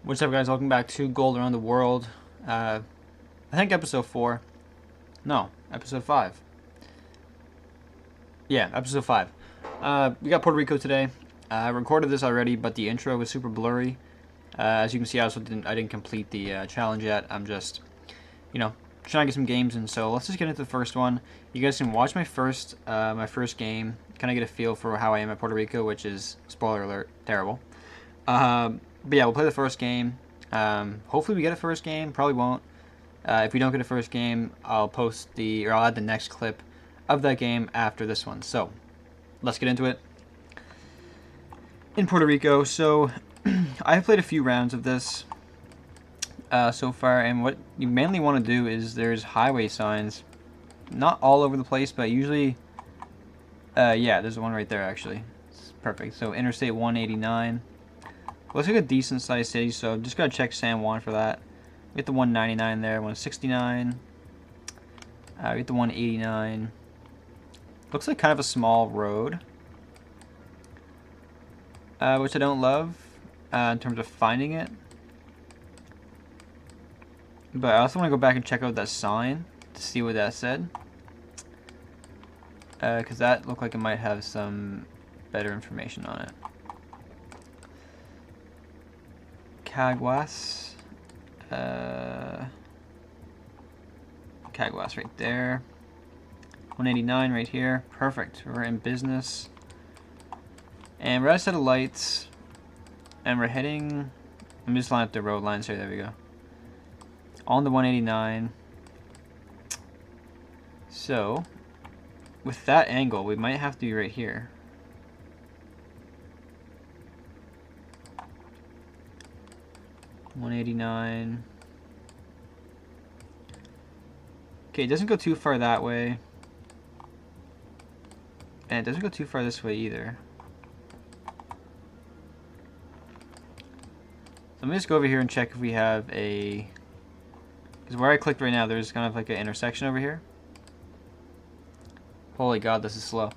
What's up, guys? Welcome back to Gold Around the World. I think episode 4. No, episode 5. Yeah, episode 5. We got Puerto Rico today. I recorded this already, but the intro was super blurry. As you can see, I didn't complete the challenge yet. I'm just, trying to get some games in. So let's just get into the first one. You guys can watch my first game, kind of get a feel for how I am at Puerto Rico, which is, spoiler alert, terrible. But yeah, we'll play the first game. Hopefully we get a first game. Probably won't. If we don't get a first game, I'll add the next clip of that game after this one. So, let's get into it. In Puerto Rico, so I've played a few rounds of this so far, and what you mainly want to do is there's highway signs, not all over the place, but usually, yeah, there's one right there actually. It's perfect. So Interstate 189. Looks like a decent sized city, so I'm just gotta check San Juan for that. We get the 199 there, 169. We get the 189. Looks like kind of a small road, which I don't love in terms of finding it. But I also want to go back and check out that sign to see what that said, because that looked like it might have some better information on it. Geoguessr. Geoguessr right there. 189 right here. Perfect. We're in business. And we're at a set of lights. And we're heading... I'm just lining up the road lines here. There we go. On the 189. So, with that angle, we might have to be right here. $189. Okay, it doesn't go too far that way. And it doesn't go too far this way either. So let me just go over here and check if we have a... Because where I clicked right now, there's kind of like an intersection over here. Holy god, this is slow.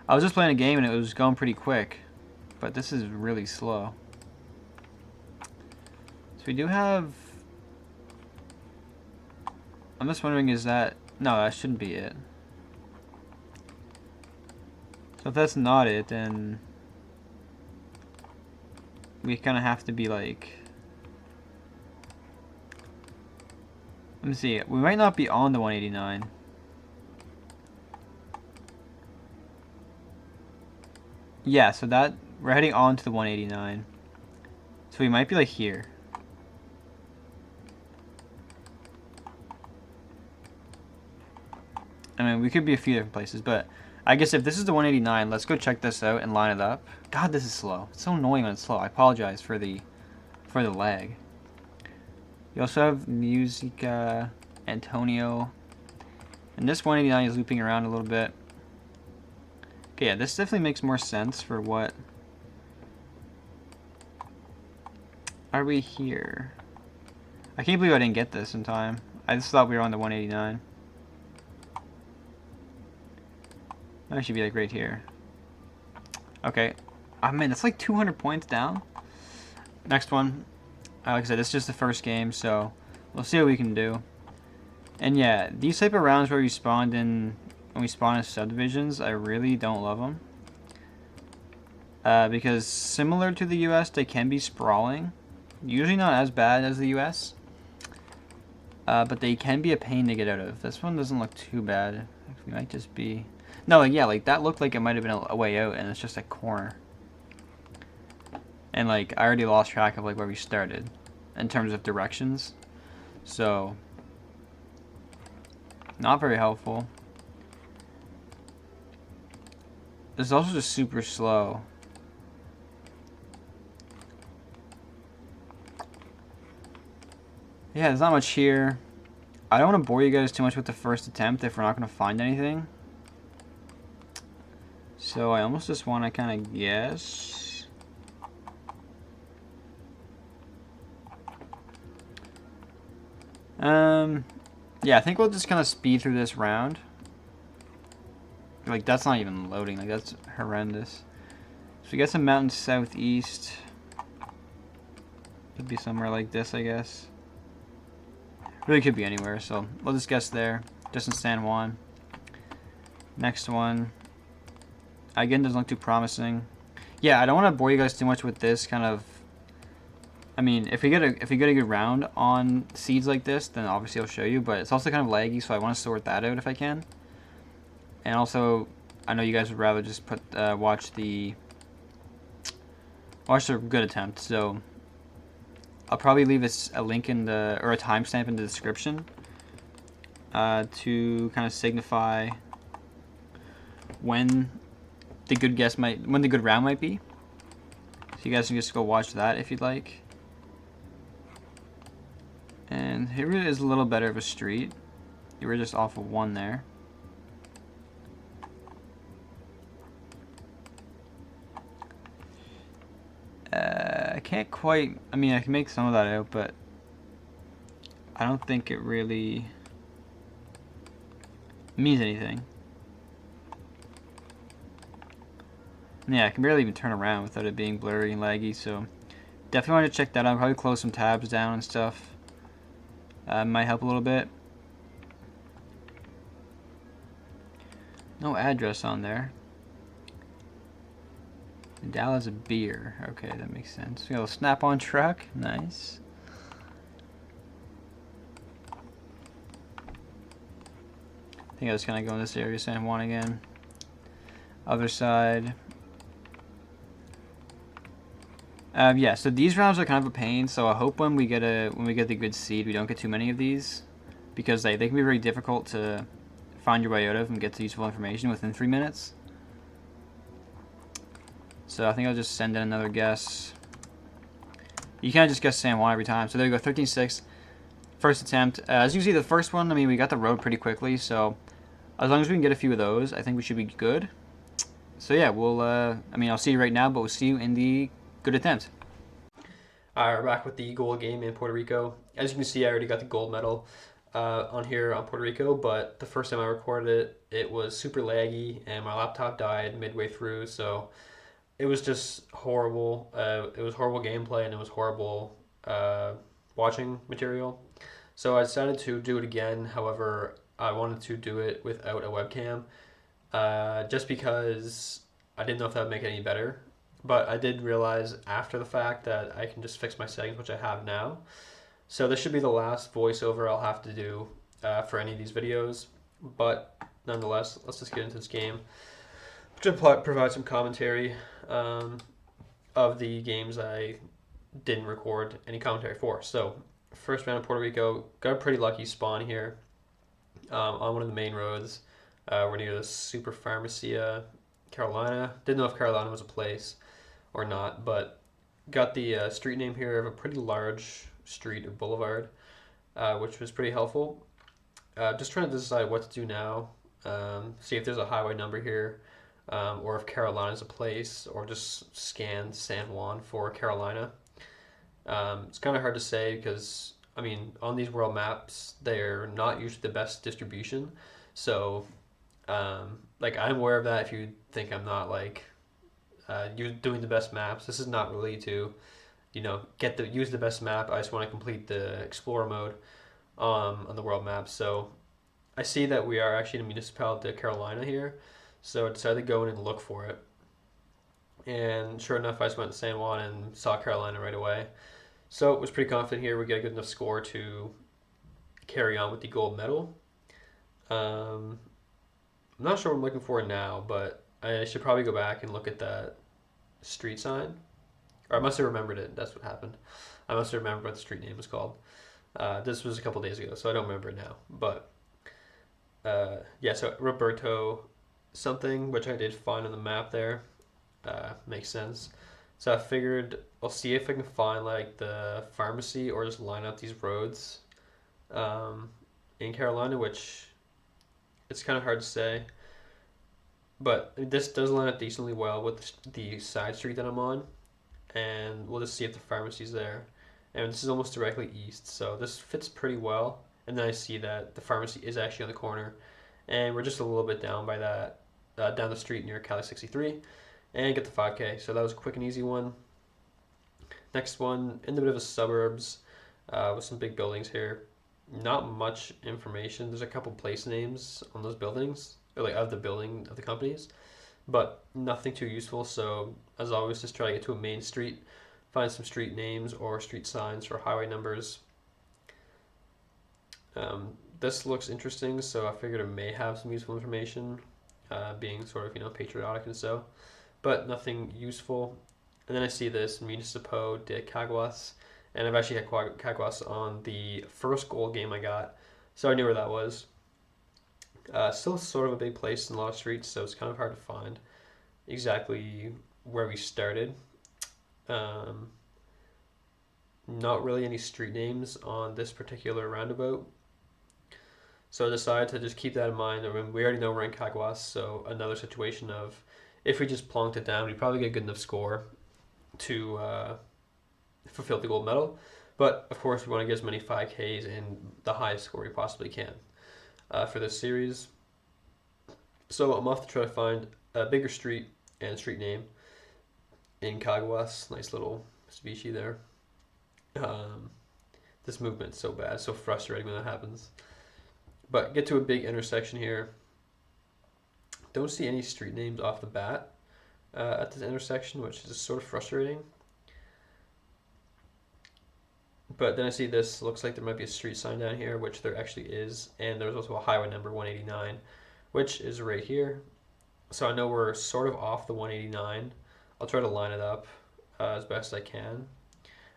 I was just playing a game and it was going pretty quick. But this is really slow. So we do have... I'm just wondering, is that... No, that shouldn't be it. So if that's not it, then... we kind of have to be like... Let me see. We might not be on the 189. Yeah, so that... we're heading on to the 189. So we might be like here. I mean, we could be a few different places, but I guess if this is the 189, let's go check this out and line it up. God, this is slow. It's so annoying when it's slow. I apologize for the lag. You also have Musica Antonio, and this 189 is looping around a little bit. Okay, yeah, this definitely makes more sense for what... Are we here? I can't believe I didn't get this in time. I just thought we were on the 189. I should be like right here. Okay. Oh man, that's like 200 points down. Next one. Like I said, this is just the first game, so we'll see what we can do. And yeah, these type of rounds where we spawned in, when we spawn in subdivisions, I really don't love them. Because similar to the US, they can be sprawling. Usually not as bad as the US. But they can be a pain to get out of. This one doesn't look too bad. We might just be... No, like, yeah, like, that looked like it might have been a way out, and it's just a corner. And, like, I already lost track of, like, where we started in terms of directions. So, not very helpful. This is also just super slow. Yeah, there's not much here. I don't want to bore you guys too much with the first attempt if we're not going to find anything. So I almost just want to kind of guess. Yeah, I think we'll just kind of speed through this round. Like, that's not even loading. Like, that's horrendous. So we got some mountains southeast. Could be somewhere like this, I guess. Really could be anywhere, so we'll just guess there. Just in San Juan. Next one. Again, doesn't look too promising. Yeah, I don't want to bore you guys too much with this kind of. I mean, if we get a good round on seeds like this, then obviously I'll show you. But it's also kind of laggy, so I want to sort that out if I can. And also, I know you guys would rather just watch the good attempt. So I'll probably leave a link in the or a timestamp in the description to kind of signify when the good round might be. So you guys can just go watch that if you'd like. And here is a little better of a street. You were just off of one there. I can't quite, I mean, I can make some of that out, but I don't think it really means anything. Yeah, I can barely even turn around without it being blurry and laggy, so definitely want to check that out. Probably close some tabs down and stuff. Might help a little bit. No address on there. Dallas beer. Okay, that makes sense. We got a Snap-on truck. Nice. I think I was gonna go in this area, San Juan again. Other side. Yeah, so these rounds are kind of a pain. So I hope when we get the good seed, we don't get too many of these, because they can be very difficult to find your way out of and get to useful information within 3 minutes. So I think I'll just send in another guess. You can't just guess San Juan every time. So there you go, 13-6. First attempt. As you can see, the first one, I mean, we got the road pretty quickly. So as long as we can get a few of those, I think we should be good. So yeah, I'll see you right now, but we'll see you in the good attempt. Alright, we're back with the gold game in Puerto Rico. As you can see, I already got the gold medal on here on Puerto Rico, but the first time I recorded it, it was super laggy, and my laptop died midway through, so it was just horrible. It was horrible gameplay, and it was horrible watching material. So I decided to do it again. However, I wanted to do it without a webcam, just because I didn't know if that would make it any better. But I did realize after the fact that I can just fix my settings, which I have now. So this should be the last voiceover I'll have to do for any of these videos. But nonetheless, let's just get into this game. To provide some commentary of the games I didn't record any commentary for. So first round of Puerto Rico, got a pretty lucky spawn here on one of the main roads. We're near the Super Pharmacia, Carolina. Didn't know if Carolina was a place or not, but got the street name here of a pretty large street or boulevard, which was pretty helpful. Just trying to decide what to do now. See if there's a highway number here, or if Carolina is a place, or just scan San Juan for Carolina. It's kind of hard to say because, I mean, on these world maps, they're not usually the best distribution. So, like, I'm aware of that if you think I'm not, like, you're doing the best maps. This is not really to, use the best map. I just want to complete the Explorer mode on the world map. So, I see that we are actually in a municipality of Carolina here. So I decided to go in and look for it. And sure enough, I just went to San Juan and saw Carolina right away. So I was pretty confident here we get a good enough score to carry on with the gold medal. I'm not sure what I'm looking for now, but I should probably go back and look at that street sign. Or I must have remembered it. That's what happened. I must have remembered what the street name was called. This was a couple days ago, so I don't remember it now. But yeah, so Roberto something, which I did find on the map there. Makes sense. So I figured I'll see if I can find like the pharmacy or just line up these roads in Carolina, which it's kind of hard to say. But this does line up decently well with the side street that I'm on. And we'll just see if the pharmacy's there. And this is almost directly east, so this fits pretty well. And then I see that the pharmacy is actually on the corner. And we're just a little bit down by that, down the street near Cali 63. And get the 5K. So that was a quick and easy one. Next one, in the bit of a suburbs, with some big buildings here. Not much information. There's a couple place names on those buildings, or like of the building of the companies, but nothing too useful. So as always, just try to get to a main street, find some street names or street signs or highway numbers. This looks interesting, so I figured it may have some useful information, being sort of patriotic and so, but nothing useful. And then I see this Municipio de Caguas, and I've actually had Caguas on the first goal game I got, so I knew where that was. Still sort of a big place in a lot of streets, so it's kind of hard to find exactly where we started. Um, Not really any street names on this particular roundabout, so I decided to just keep that in mind. I mean, we already know we're in Caguas, so another situation of if we just plonked it down, we'd probably get a good enough score to fulfill the gold medal. But of course, we want to get as many 5Ks and the highest score we possibly can for this series. So I'm off to try to find a bigger street and street name in Caguas. Nice little species there. This movement's so bad, so frustrating when that happens. But get to a big intersection here. Don't see any street names off the bat at this intersection, which is sort of frustrating. But then I see this, looks like there might be a street sign down here, which there actually is. And there's also a highway number 189, which is right here. So I know we're sort of off the 189. I'll try to line it up as best I can.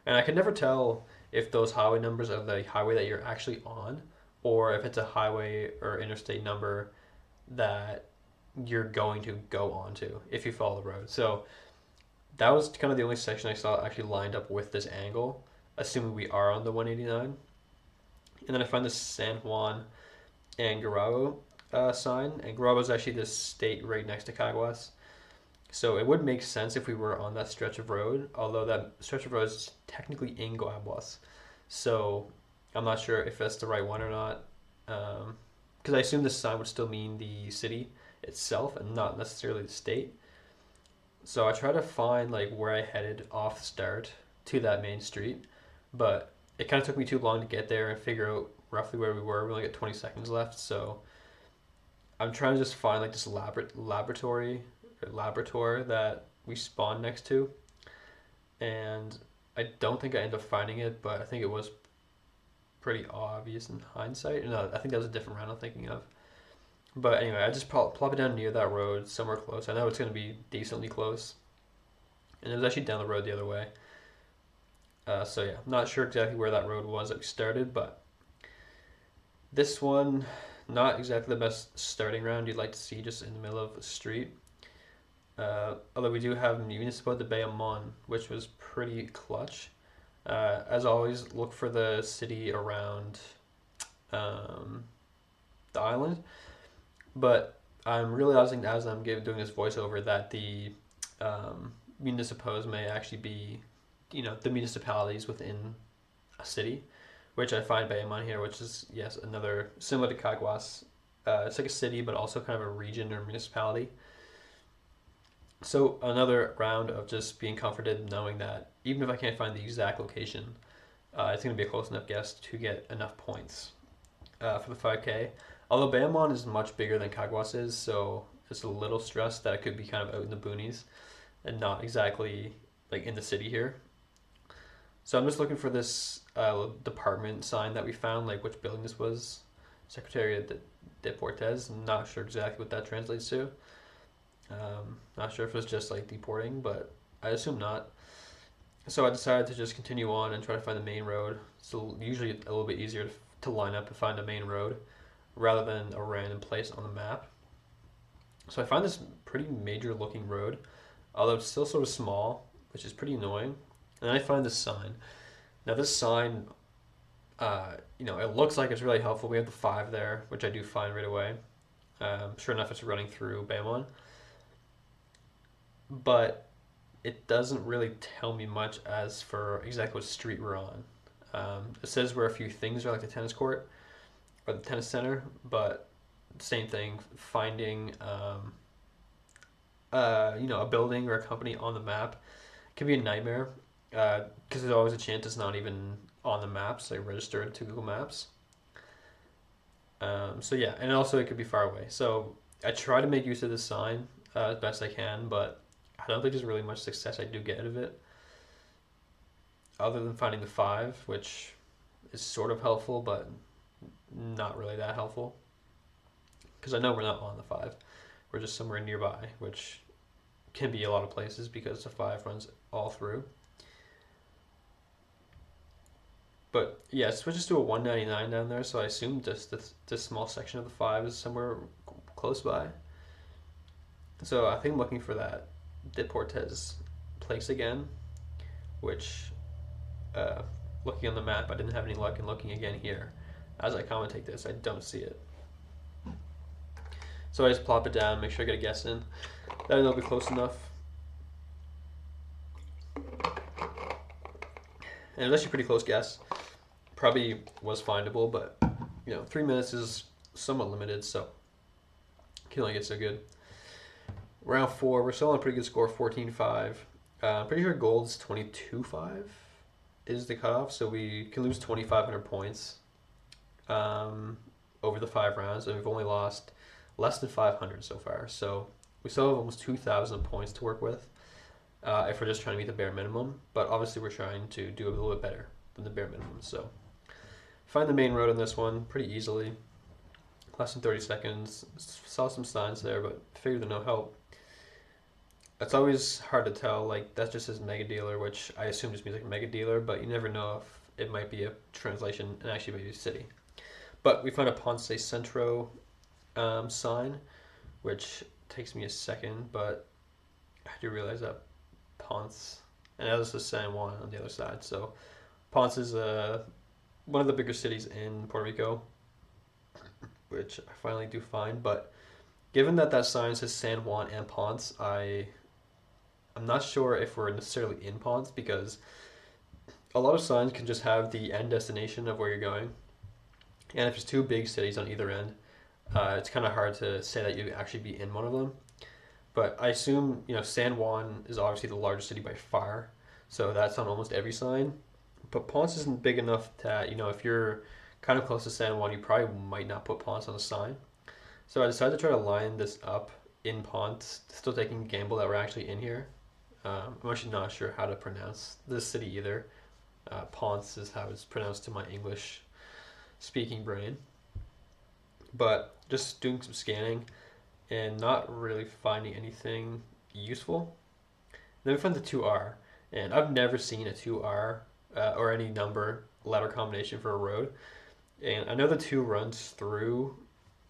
And I can never tell if those highway numbers are the highway that you're actually on, or if it's a highway or interstate number that you're going to go onto if you follow the road. So that was kind of the only section I saw actually lined up with this angle, assuming we are on the 189. And then I find this San Juan and Garabo sign, and Garabo is actually this state right next to Caguas. So it would make sense if we were on that stretch of road, although that stretch of road is technically in Caguas. So I'm not sure if that's the right one or not, because I assume this sign would still mean the city itself and not necessarily the state. So I try to find like where I headed off start to that main street, but it kind of took me too long to get there and figure out roughly where we were. We only got 20 seconds left, so I'm trying to just find like this laboratory that we spawned next to, and I don't think I ended up finding it, but I think it was pretty obvious in hindsight. No, I think that was a different round I'm thinking of. But anyway, I just plop it down near that road, somewhere close. I know it's going to be decently close, and it was actually down the road the other way. So yeah, not sure exactly where that road was that we started, but this one, not exactly the best starting round you'd like to see just in the middle of a street. Although we do have Municipio de Bayamon, which was pretty clutch. As always, look for the city around the island. But I'm realizing as I'm doing this voiceover that the municipos may actually be, the municipalities within a city, which I find Bayamon here, which is, yes, another, similar to Caguas. It's like a city, but also kind of a region or municipality. So another round of just being comforted knowing that even if I can't find the exact location, it's going to be a close enough guess to get enough points for the 5K. Although Bayamon is much bigger than Caguas is, so it's a little stressed that it could be kind of out in the boonies and not exactly like in the city here. So I'm just looking for this department sign that we found, like which building this was. Secretariat de Deportes. I'm not sure exactly what that translates to. Not sure if it's just like deporting, but I assume not. So I decided to just continue on and try to find the main road. So usually a little bit easier to line up and find a main road rather than a random place on the map. So I find this pretty major looking road, although it's still sort of small, which is pretty annoying. And then I find this sign. Now this sign, it looks like it's really helpful. We have the 5 there, which I do find right away. Sure enough, it's running through Bayamon. But it doesn't really tell me much as for exactly what street we're on. It says where a few things are, like the tennis court or the tennis center, but same thing, finding a building or a company on the map can be a nightmare. because there's always a chance it's not even on the maps, like registered to Google Maps. So yeah, and also it could be far away. So I try to make use of this sign as best I can, but I don't think there's really much success I do get out of it, other than finding the 5, which is sort of helpful, but not really that helpful. Because I know we're not on the 5, we're just somewhere nearby, which can be a lot of places because the 5 runs all through. But yeah, it switches to a 199 down there, so I assume this small section of the 5 is somewhere close by. So I think I'm looking for that Deportes place again, which, looking on the map, I didn't have any luck in looking again here. As I commentate this, I don't see it. So I just plop it down, make sure I get a guess in. Then it'll be close enough. And it was actually a pretty close guess. Probably was findable, but 3 minutes is somewhat limited, so can only get so good. Round 4, we're still on a pretty good score, 14-5. I'm pretty sure gold's 22-5 is the cutoff, so we can lose 2,500 points over the 5 rounds, and we've only lost less than 500 so far. So we still have almost 2,000 points to work with if we're just trying to meet the bare minimum. But obviously we're trying to do a little bit better than the bare minimum. So find the main road on this one pretty easily. Less than 30 seconds. Saw some signs there, but figured they're no help. It's always hard to tell, like that just says mega dealer, which I assume just means like mega dealer, but you never know if it might be a translation and actually maybe a city. But we found a Ponce Centro sign, which takes me a second, but I do realize that Ponce, and that is the San Juan on the other side. So Ponce is one of the bigger cities in Puerto Rico, which I finally do find. But given that that sign says San Juan and Ponce, I'm not sure if we're necessarily in Ponce, because a lot of signs can just have the end destination of where you're going, and if there's 2 big cities on either end, it's kind of hard to say that you'd actually be in one of them. But I assume, San Juan is obviously the largest city by far, so that's on almost every sign. But Ponce isn't big enough that, if you're kind of close to San Juan, you probably might not put Ponce on a sign. So I decided to try to line this up in Ponce, still taking a gamble that we're actually in here. I'm actually not sure how to pronounce this city either. Ponce is how it's pronounced to my English speaking brain. But just doing some scanning and not really finding anything useful. Then we found the 2R, and I've never seen a 2R or any number letter combination for a road. And I know the 2 runs through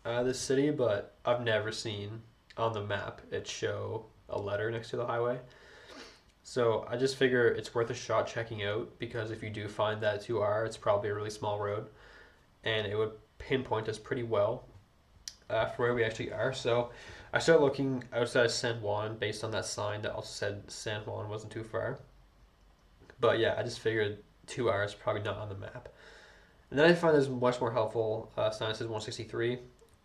this city, but I've never seen on the map it show a letter next to the highway. So I just figure it's worth a shot checking out, because if you do find that 2R, it's probably a really small road, and it would pinpoint us pretty well for where we actually are. So I started looking outside San Juan based on that sign that also said San Juan wasn't too far. But yeah, I just figured 2R is probably not on the map. And then I find this much more helpful sign that says 163,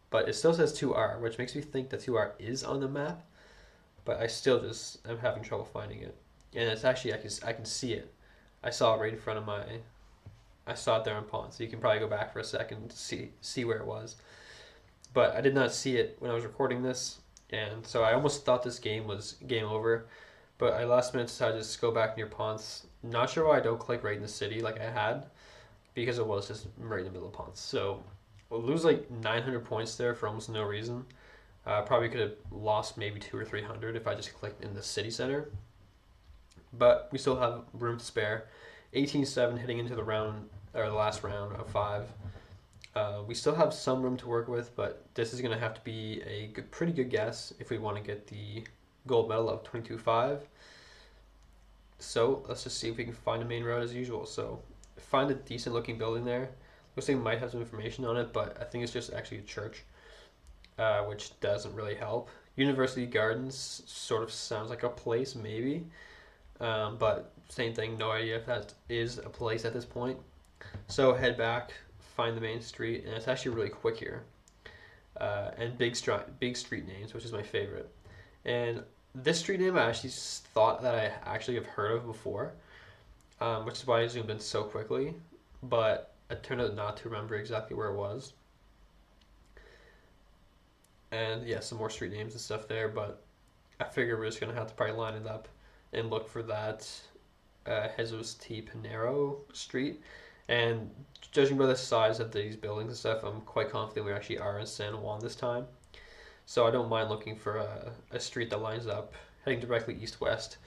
but it still says 2R, which makes me think that 2R is on the map, but I still just am having trouble finding it. And it's actually, I can see it. I saw it right in front of I saw it there on Pond, so you can probably go back for a second to see where it was. But I did not see it when I was recording this, and so I almost thought this game was game over. But I last minute decided to just go back near Ponce. Not sure why I don't click right in the city like I had, because it was just right in the middle of Ponce. So we'll lose like 900 points there for almost no reason. Probably could have lost maybe 200 or 300 if I just clicked in the city center. But we still have room to spare. 18-7 heading into the last round of 5. We still have some room to work with, but this is going to have to be a pretty good guess if we want to get the gold medal of 22-5. So let's just see if we can find a main road as usual. So find a decent looking building there. Looks like it might have some information on it, but I think it's just actually a church, which doesn't really help. University Gardens sort of sounds like a place, maybe. But same thing, no idea if that is a place at this point. So head back, find the main street, and it's actually really quick here. And big street names, which is my favorite. And this street name I actually thought that I actually have heard of before. which is why I zoomed in so quickly. But I turned out not to remember exactly where it was. And yeah, some more street names and stuff there, but I figure we're just gonna have to probably line it up and look for that Jesus T. Pinero Street. And judging by the size of these buildings and stuff, I'm quite confident we actually are in San Juan this time. So I don't mind looking for a street that lines up, heading directly east-west.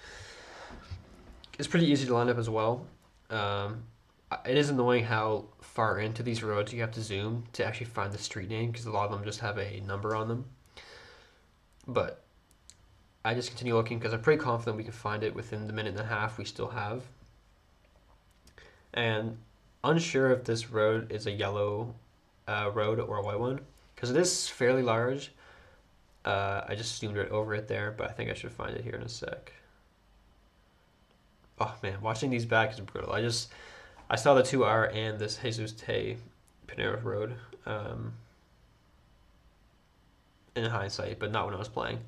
It's pretty easy to line up as well. It is annoying how far into these roads you have to zoom to actually find the street name because a lot of them just have a number on them. But I just continue looking because I'm pretty confident we can find it within the minute and a half we still have. And unsure if this road is a yellow road or a white one because it is fairly large. I just zoomed right over it there, but I think I should find it here in a sec. Oh man, watching these back is brutal. I saw the 2R and this Jesus Te Pinero Road in hindsight, but not when I was playing.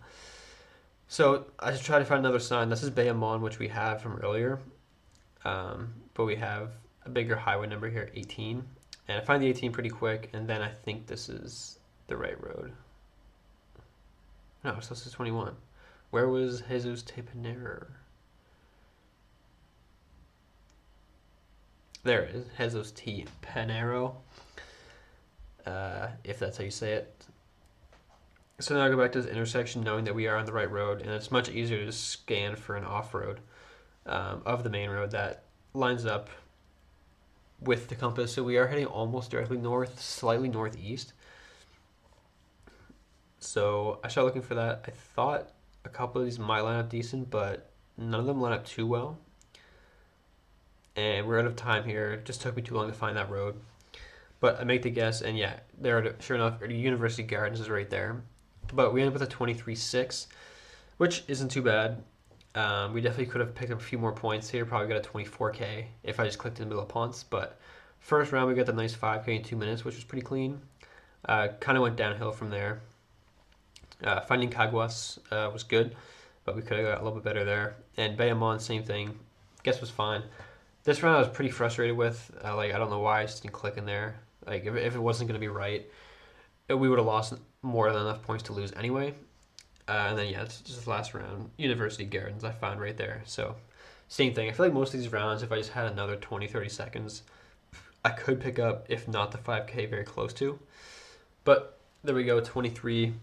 So I should try to find another sign. This is Bayamon, which we have from earlier, but we have a bigger highway number here, 18. And I find the 18 pretty quick, and then I think this is the right road. No, so this is 21. Where was Jesus Te Pinero? There it is, Jesus T. Pinero, if that's how you say it. So now I go back to this intersection knowing that we are on the right road, and it's much easier to scan for an off-road of the main road that lines up with the compass. So we are heading almost directly north, slightly northeast. So I started looking for that. I thought a couple of these might line up decent, but none of them line up too well. And we're out of time here. It just took me too long to find that road. But I make the guess, and yeah, there, sure enough, University Gardens is right there. But we end up with a 23.6, which isn't too bad. We definitely could have picked up a few more points here. Probably got a 24K if I just clicked in the middle of Ponce. But first round, we got the nice 5K in 2 minutes, which was pretty clean. Kind of went downhill from there. Finding Caguas was good, but we could have got a little bit better there. And Bayamon, same thing. Guess was fine. This round I was pretty frustrated with. I don't know why I just didn't click in there. Like if it wasn't going to be right, we would have lost more than enough points to lose anyway. And then yeah, it's just the last round. University Gardens I found right there. So same thing. I feel like most of these rounds, if I just had another 20, 30 seconds, I could pick up, if not the 5K, very close to. But there we go, 23K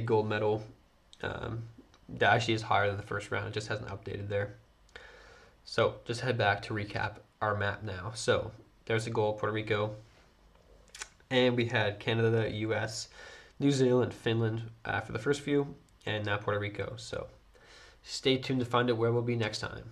gold medal. That actually is higher than the first round. It just hasn't updated there. So just head back to recap our map now. So there's the goal, Puerto Rico. And we had Canada, US, New Zealand, Finland for the first few, and now Puerto Rico. So stay tuned to find out where we'll be next time.